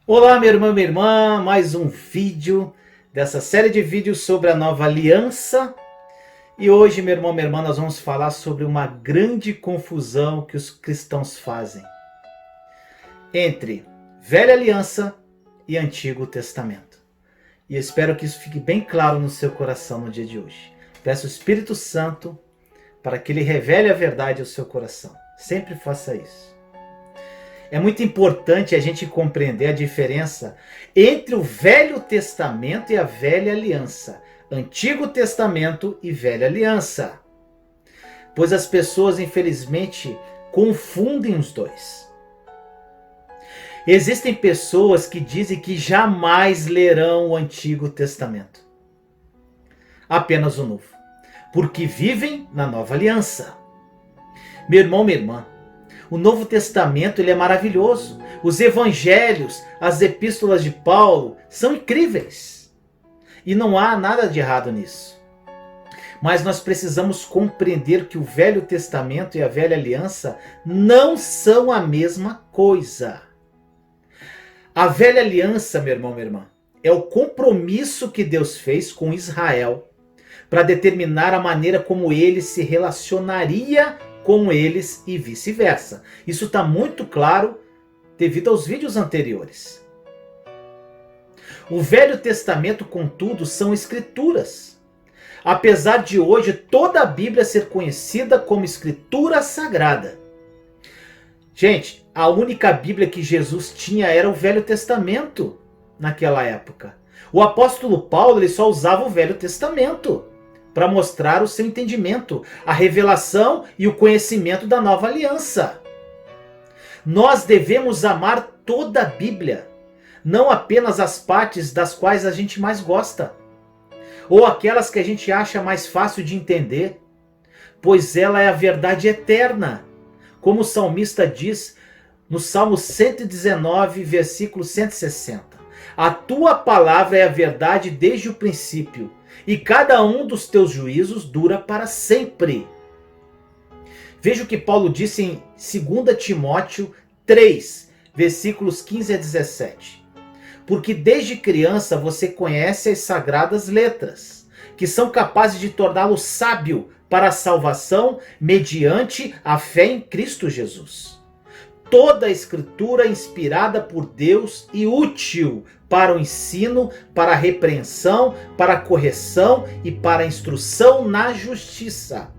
Olá, meu irmão, minha irmã, mais um vídeo dessa série de vídeos sobre a nova aliança. E hoje, meu irmão, minha irmã, nós vamos falar sobre uma grande confusão que os cristãos fazem entre Velha Aliança e Antigo Testamento. E eu espero que isso fique bem claro no seu coração no dia de hoje. Peço ao Espírito Santo para que ele revele a verdade ao seu coração. Sempre faça isso. É muito importante a gente compreender a diferença entre o Velho Testamento e a Velha Aliança, Antigo Testamento e Velha Aliança, pois as pessoas infelizmente confundem os dois. Existem pessoas que dizem que jamais lerão o Antigo Testamento, apenas o Novo, porque vivem na Nova Aliança. Meu irmão, minha irmã, o Novo Testamento ele é maravilhoso. Os evangelhos, as epístolas de Paulo são incríveis. E não há nada de errado nisso. Mas nós precisamos compreender que o Velho Testamento e a Velha Aliança não são a mesma coisa. A Velha Aliança, meu irmão, minha irmã, é o compromisso que Deus fez com Israel para determinar a maneira como ele se relacionaria com eles e vice-versa. Isso está muito claro devido aos vídeos anteriores. O Velho Testamento, contudo, são escrituras. Apesar de hoje toda a Bíblia ser conhecida como escritura sagrada. Gente, a única Bíblia que Jesus tinha era o Velho Testamento naquela época. O apóstolo Paulo ele só usava o Velho Testamento para mostrar o seu entendimento, a revelação e o conhecimento da nova aliança. Nós devemos amar toda a Bíblia, não apenas as partes das quais a gente mais gosta, ou aquelas que a gente acha mais fácil de entender, pois ela é a verdade eterna, como o salmista diz no Salmo 119, versículo 160. A tua palavra é a verdade desde o princípio, e cada um dos teus juízos dura para sempre. Veja o que Paulo disse em 2 Timóteo 3, versículos 15 a 17. Porque desde criança você conhece as sagradas letras, que são capazes de torná-lo sábio para a salvação mediante a fé em Cristo Jesus. Toda a escritura é inspirada por Deus e útil para o ensino, para a repreensão, para a correção e para a instrução na justiça,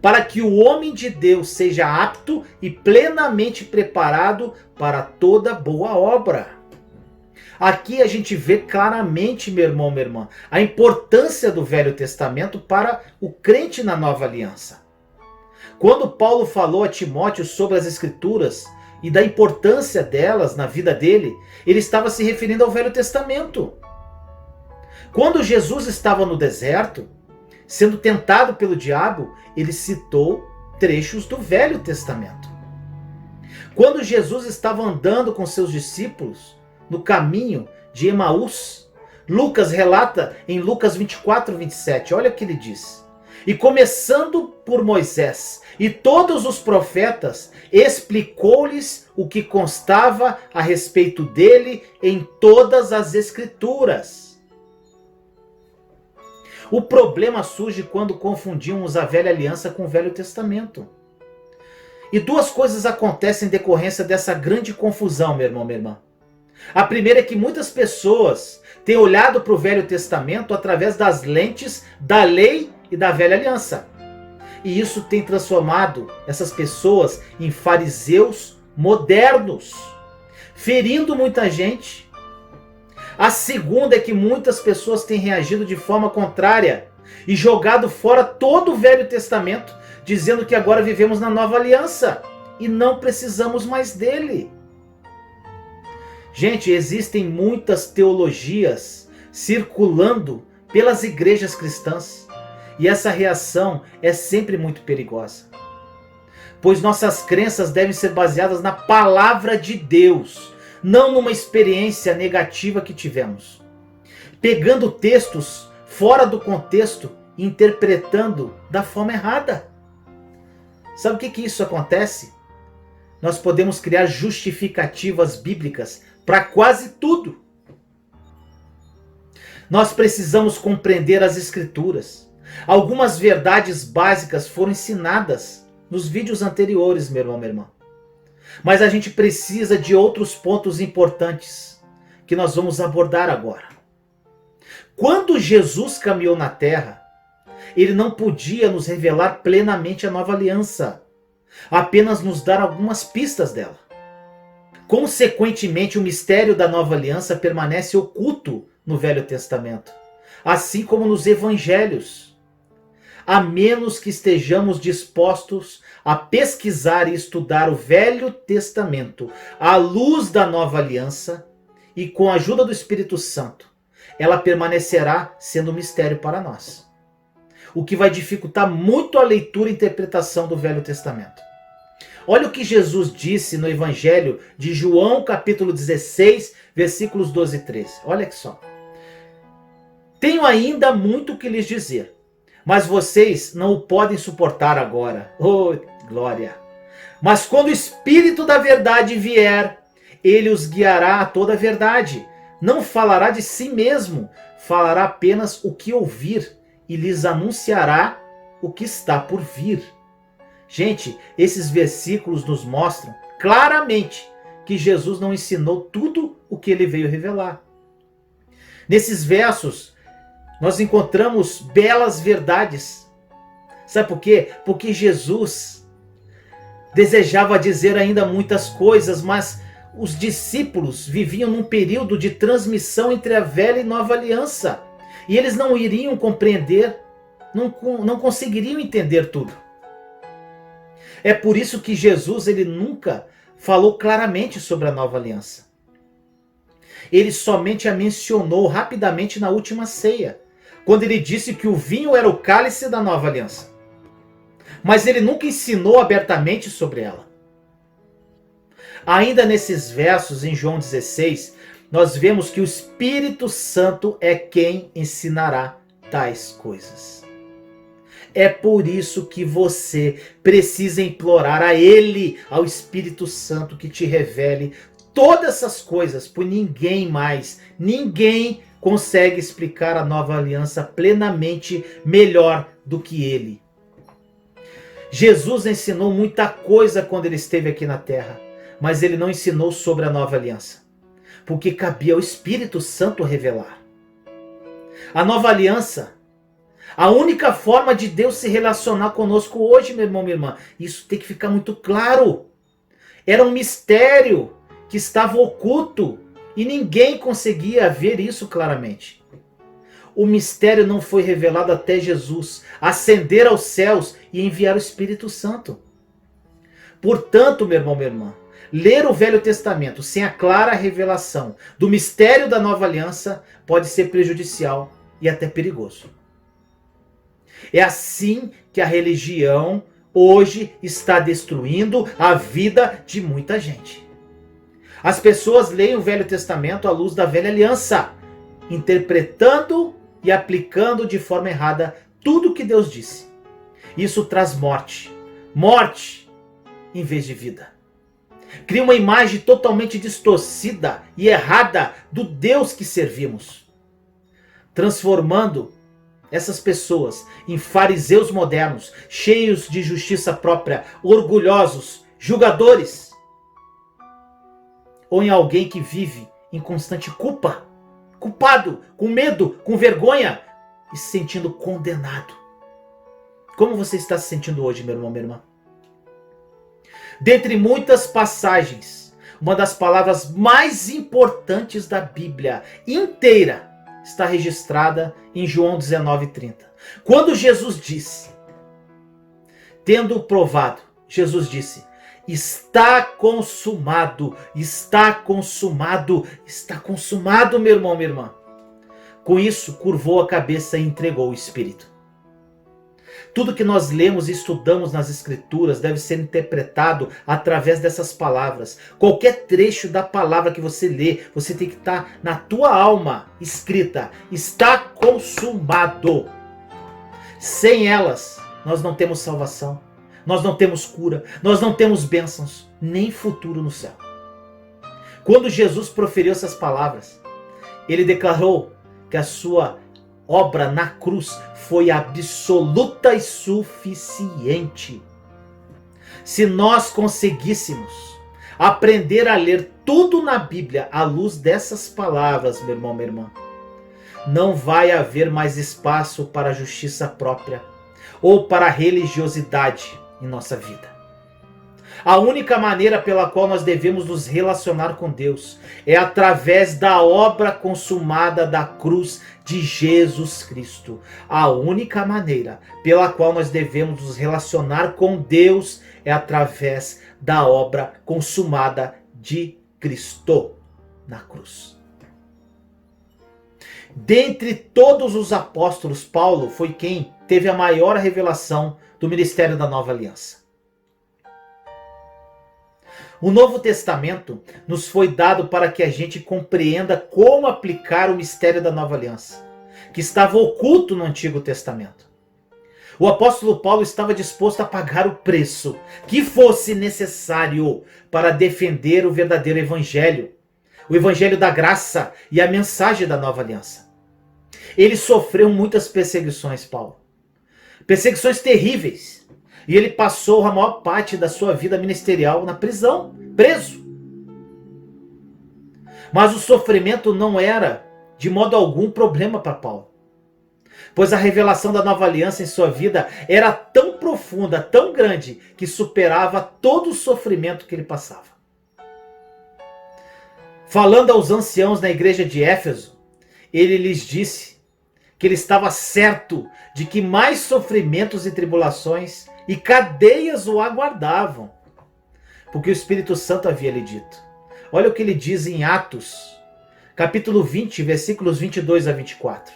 para que o homem de Deus seja apto e plenamente preparado para toda boa obra. Aqui a gente vê claramente, meu irmão, minha irmã, a importância do Velho Testamento para o crente na Nova Aliança. Quando Paulo falou a Timóteo sobre as Escrituras e da importância delas na vida dele, ele estava se referindo ao Velho Testamento. Quando Jesus estava no deserto, sendo tentado pelo diabo, ele citou trechos do Velho Testamento. Quando Jesus estava andando com seus discípulos no caminho de Emaús, Lucas relata em Lucas 24, 27, olha o que ele diz. E começando por Moisés e todos os profetas, explicou-lhes o que constava a respeito dele em todas as escrituras. O problema surge quando confundimos a Velha Aliança com o Velho Testamento. E duas coisas acontecem em decorrência dessa grande confusão, meu irmão, minha irmã. A primeira é que muitas pessoas têm olhado para o Velho Testamento através das lentes da lei e da Velha Aliança. E isso tem transformado essas pessoas em fariseus modernos, ferindo muita gente. A segunda é que muitas pessoas têm reagido de forma contrária e jogado fora todo o Velho Testamento, dizendo que agora vivemos na Nova Aliança e não precisamos mais dele. Gente, existem muitas teologias circulando pelas igrejas cristãs. E essa reação é sempre muito perigosa. Pois nossas crenças devem ser baseadas na palavra de Deus, não numa experiência negativa que tivemos. Pegando textos fora do contexto e interpretando da forma errada. Sabe o que isso acontece? nós podemos criar justificativas bíblicas para quase tudo. Nós precisamos compreender as Escrituras. Algumas verdades básicas foram ensinadas nos vídeos anteriores, meu irmão, minha irmã. Mas a gente precisa de outros pontos importantes que nós vamos abordar agora. Quando Jesus caminhou na terra, ele não podia nos revelar plenamente a nova aliança, apenas nos dar algumas pistas dela. Consequentemente, o mistério da nova aliança permanece oculto no Velho Testamento, assim como nos evangelhos, a menos que estejamos dispostos a pesquisar e estudar o Velho Testamento à luz da nova aliança e com a ajuda do Espírito Santo, ela permanecerá sendo um mistério para nós, o que vai dificultar muito a leitura e interpretação do Velho Testamento. Olha o que Jesus disse no Evangelho de João, capítulo 16, versículos 12 e 13. Olha aqui só. Tenho ainda muito o que lhes dizer, mas vocês não o podem suportar agora. Oh, glória! Mas quando o Espírito da verdade vier, ele os guiará a toda a verdade. Não falará de si mesmo, falará apenas o que ouvir e lhes anunciará o que está por vir. Gente, esses versículos nos mostram claramente que Jesus não ensinou tudo o que ele veio revelar. Nesses versos, nós encontramos belas verdades. Sabe por quê? Porque Jesus desejava dizer ainda muitas coisas, mas os discípulos viviam num período de transmissão entre a velha e nova aliança. E eles não iriam compreender, não conseguiriam entender tudo. É por isso que Jesus ele nunca falou claramente sobre a nova aliança. Ele somente a mencionou rapidamente na última ceia, quando ele disse que o vinho era o cálice da nova aliança. Mas ele nunca ensinou abertamente sobre ela. Ainda nesses versos, em João 16, nós vemos que o Espírito Santo é quem ensinará tais coisas. É por isso que você precisa implorar a Ele, ao Espírito Santo, que te revele todas essas coisas, pois ninguém consegue explicar a nova aliança plenamente melhor do que Ele. Jesus ensinou muita coisa quando Ele esteve aqui na terra, mas Ele não ensinou sobre a nova aliança, porque cabia ao Espírito Santo revelar. A nova aliança, a única forma de Deus se relacionar conosco hoje, meu irmão, minha irmã, isso tem que ficar muito claro. Era um mistério que estava oculto e ninguém conseguia ver isso claramente. O mistério não foi revelado até Jesus ascender aos céus e enviar o Espírito Santo. Portanto, meu irmão, minha irmã, ler o Velho Testamento sem a clara revelação do mistério da nova aliança pode ser prejudicial e até perigoso. É assim que a religião hoje está destruindo a vida de muita gente. As pessoas leem o Velho Testamento à luz da velha aliança, interpretando e aplicando de forma errada tudo o que Deus disse. Isso traz morte. Morte em vez de vida. Cria uma imagem totalmente distorcida e errada do Deus que servimos, transformando essas pessoas em fariseus modernos, cheios de justiça própria, orgulhosos, julgadores, ou em alguém que vive em constante culpa, culpado, com medo, com vergonha e se sentindo condenado. Como você está se sentindo hoje, meu irmão, minha irmã? Dentre muitas passagens, uma das palavras mais importantes da Bíblia inteira está registrada em João 19:30. Quando Jesus disse, tendo provado, Jesus disse: está consumado, está consumado, está consumado, meu irmão, minha irmã. Com isso, curvou a cabeça e entregou o Espírito. Tudo que nós lemos e estudamos nas Escrituras deve ser interpretado através dessas palavras. Qualquer trecho da palavra que você lê, você tem que estar na tua alma escrita: está consumado. Sem elas, nós não temos salvação, nós não temos cura, nós não temos bênçãos. nem futuro no céu. Quando Jesus proferiu essas palavras, ele declarou que a sua obra na cruz foi absoluta e suficiente. Se nós conseguíssemos aprender a ler tudo na Bíblia à luz dessas palavras, meu irmão, minha irmã, não vai haver mais espaço para a justiça própria ou para a religiosidade em nossa vida. A única maneira pela qual nós devemos nos relacionar com Deus é através da obra consumada da cruz de Jesus Cristo. A única maneira pela qual nós devemos nos relacionar com Deus é através da obra consumada de Cristo na cruz. Dentre todos os apóstolos, Paulo foi quem teve a maior revelação do ministério da Nova Aliança. O Novo Testamento nos foi dado para que a gente compreenda como aplicar o mistério da Nova Aliança, que estava oculto no Antigo Testamento. O apóstolo Paulo estava disposto a pagar o preço que fosse necessário para defender o verdadeiro evangelho, o evangelho da graça e a mensagem da Nova Aliança. Ele sofreu muitas perseguições, Paulo. Perseguições terríveis. E ele passou a maior parte da sua vida ministerial na prisão, preso. Mas o sofrimento não era, de modo algum, problema para Paulo. Pois a revelação da Nova Aliança em sua vida era tão profunda, tão grande, que superava todo o sofrimento que ele passava. Falando aos anciãos na igreja de Éfeso, ele lhes disse que ele estava certo de que mais sofrimentos e tribulações e cadeias o aguardavam, porque o Espírito Santo havia lhe dito. Olha o que ele diz em Atos, capítulo 20, versículos 22 a 24.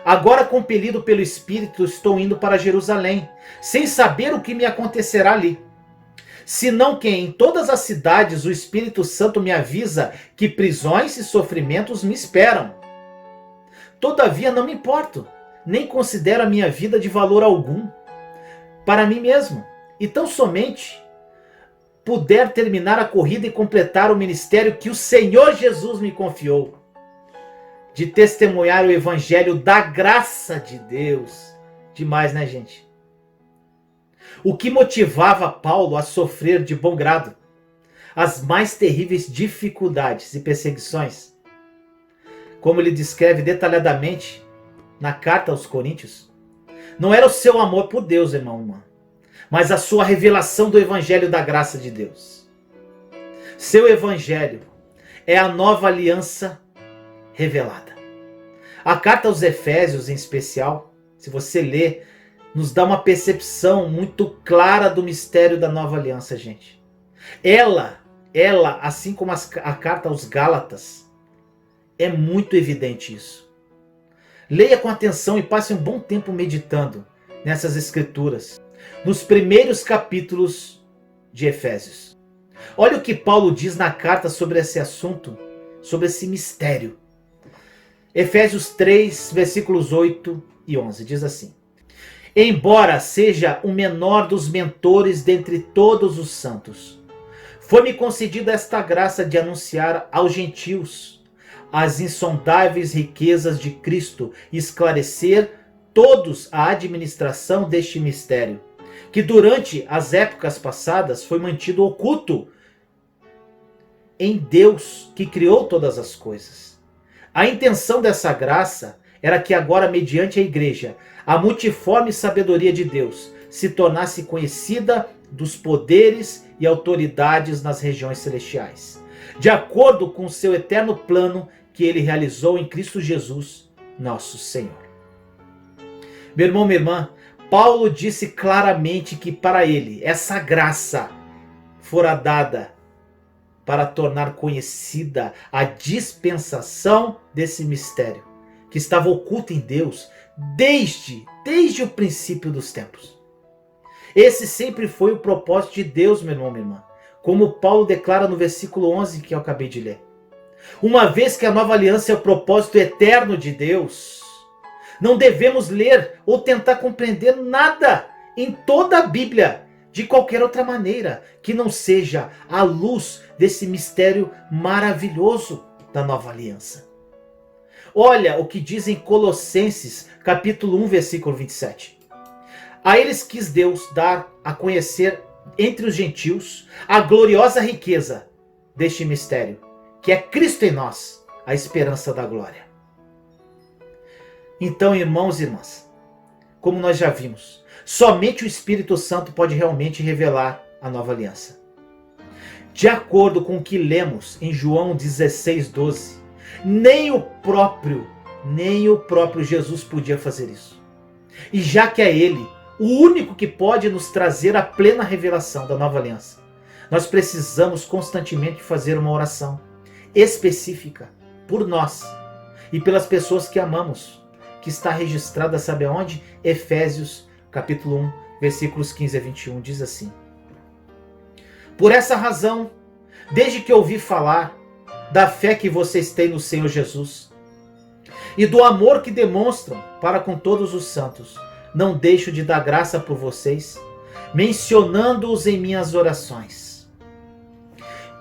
Agora, compelido pelo Espírito, estou indo para Jerusalém, sem saber o que me acontecerá ali. Senão que em todas as cidades o Espírito Santo me avisa que prisões e sofrimentos me esperam. Todavia não me importo, nem considero a minha vida de valor algum para mim mesmo, e tão somente puder terminar a corrida e completar o ministério que o Senhor Jesus me confiou, de testemunhar o evangelho da graça de Deus. Demais, né, gente? O que motivava Paulo a sofrer de bom grado as mais terríveis dificuldades e perseguições, como ele descreve detalhadamente na carta aos Coríntios, não era o seu amor por Deus, irmão, irmã, mas a sua revelação do evangelho da graça de Deus. Seu evangelho é a nova aliança revelada. A carta aos Efésios, em especial, se você ler, nos dá uma percepção muito clara do mistério da nova aliança, gente. Ela, assim como a carta aos Gálatas, é muito evidente isso. Leia com atenção e passe um bom tempo meditando nessas escrituras, nos primeiros capítulos de Efésios. Olha o que Paulo diz na carta sobre esse assunto, sobre esse mistério. Efésios 3, versículos 8 e 11, diz assim: Embora seja o menor dos mentores dentre todos os santos, foi-me concedida esta graça de anunciar aos gentios as insondáveis riquezas de Cristo e esclarecer todos a administração deste mistério, que durante as épocas passadas foi mantido oculto em Deus, que criou todas as coisas. A intenção dessa graça era que agora, mediante a igreja, a multiforme sabedoria de Deus se tornasse conhecida dos poderes e autoridades nas regiões celestiais, de acordo com o seu eterno plano que ele realizou em Cristo Jesus, nosso Senhor. Meu irmão, minha irmã, Paulo disse claramente que para ele essa graça fora dada para tornar conhecida a dispensação desse mistério, que estava oculto em Deus desde o princípio dos tempos. Esse sempre foi o propósito de Deus, meu irmão, minha irmã, como Paulo declara no versículo 11 que eu acabei de ler. Uma vez que a nova aliança é o propósito eterno de Deus, não devemos ler ou tentar compreender nada em toda a Bíblia de qualquer outra maneira que não seja à luz desse mistério maravilhoso da nova aliança. Olha o que diz em Colossenses, capítulo 1, versículo 27. A eles quis Deus dar a conhecer entre os gentios a gloriosa riqueza deste mistério, que é Cristo em nós, a esperança da glória. Então, irmãos e irmãs, como nós já vimos, somente o Espírito Santo pode realmente revelar a nova aliança. De acordo com o que lemos em João 16:12, nem o próprio Jesus podia fazer isso. E já que é Ele o único que pode nos trazer a plena revelação da nova aliança, nós precisamos constantemente fazer uma oração específica por nós e pelas pessoas que amamos, que está registrada, sabe aonde? Efésios capítulo 1, versículos 15 a 21, diz assim: Por essa razão, desde que ouvi falar da fé que vocês têm no Senhor Jesus e do amor que demonstram para com todos os santos, não deixo de dar graça por vocês, mencionando-os em minhas orações.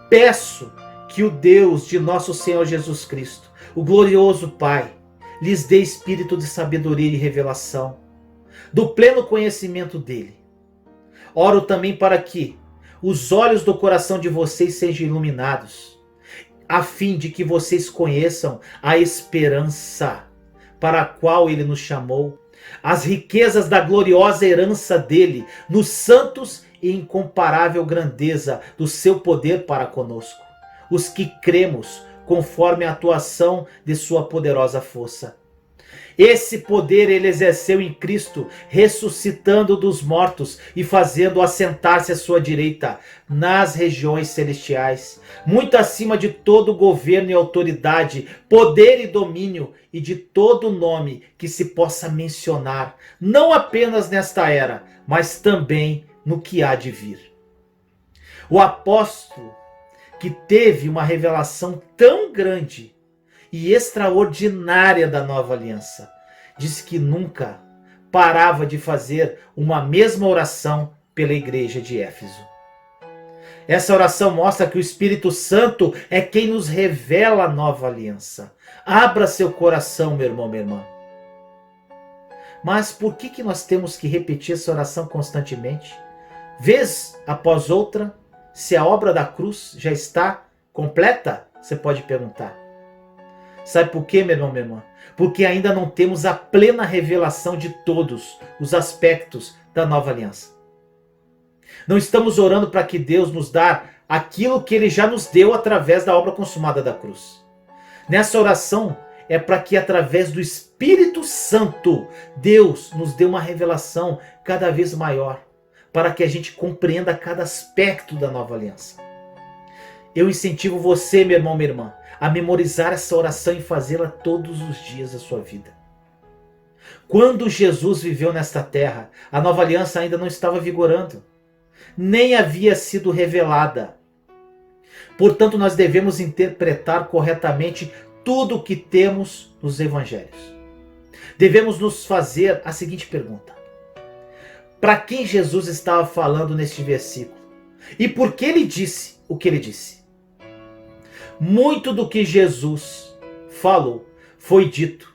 Peço que o Deus de nosso Senhor Jesus Cristo, o glorioso Pai, lhes dê espírito de sabedoria e revelação, do pleno conhecimento dele. Oro também para que os olhos do coração de vocês sejam iluminados, a fim de que vocês conheçam a esperança para a qual ele nos chamou, as riquezas da gloriosa herança dele, nos santos e incomparável grandeza do seu poder para conosco, os que cremos conforme a atuação de sua poderosa força. Esse poder ele exerceu em Cristo, ressuscitando dos mortos e fazendo assentar-se à sua direita nas regiões celestiais, muito acima de todo governo e autoridade, poder e domínio e de todo nome que se possa mencionar, não apenas nesta era, mas também no que há de vir. O apóstolo que teve uma revelação tão grande e extraordinária da nova aliança, diz que nunca parava de fazer uma mesma oração pela igreja de Éfeso. Essa oração mostra que o Espírito Santo é quem nos revela a nova aliança. Abra seu coração, meu irmão, minha irmã. Mas por que nós temos que repetir essa oração constantemente? Vez após outra, se a obra da cruz já está completa? Você pode perguntar. Sabe por quê, meu irmão, minha irmã? Porque ainda não temos a plena revelação de todos os aspectos da nova aliança. Não estamos orando para que Deus nos dê aquilo que Ele já nos deu através da obra consumada da cruz. Nessa oração é para que através do Espírito Santo Deus nos dê uma revelação cada vez maior, para que a gente compreenda cada aspecto da nova aliança. Eu incentivo você, meu irmão, minha irmã, a memorizar essa oração e fazê-la todos os dias da sua vida. Quando Jesus viveu nesta terra, a nova aliança ainda não estava vigorando, nem havia sido revelada. Portanto, nós devemos interpretar corretamente tudo o que temos nos evangelhos. Devemos nos fazer a seguinte pergunta: para quem Jesus estava falando neste versículo? E por que ele disse o que ele disse? Muito do que Jesus falou foi dito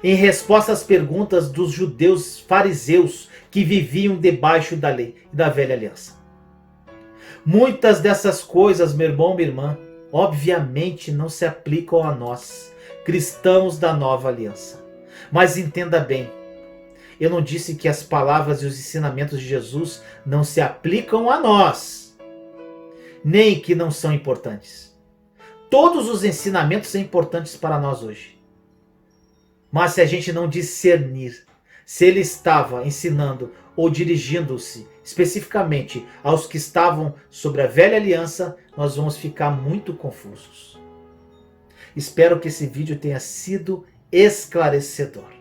em resposta às perguntas dos judeus fariseus que viviam debaixo da lei e da velha aliança. Muitas dessas coisas, meu irmão, minha irmã, obviamente não se aplicam a nós, cristãos da nova aliança. Mas entenda bem, eu não disse que as palavras e os ensinamentos de Jesus não se aplicam a nós, nem que não são importantes. Todos os ensinamentos são importantes para nós hoje. Mas se a gente não discernir se ele estava ensinando ou dirigindo-se especificamente aos que estavam sobre a velha aliança, nós vamos ficar muito confusos. Espero que esse vídeo tenha sido esclarecedor.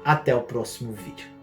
Até o próximo vídeo.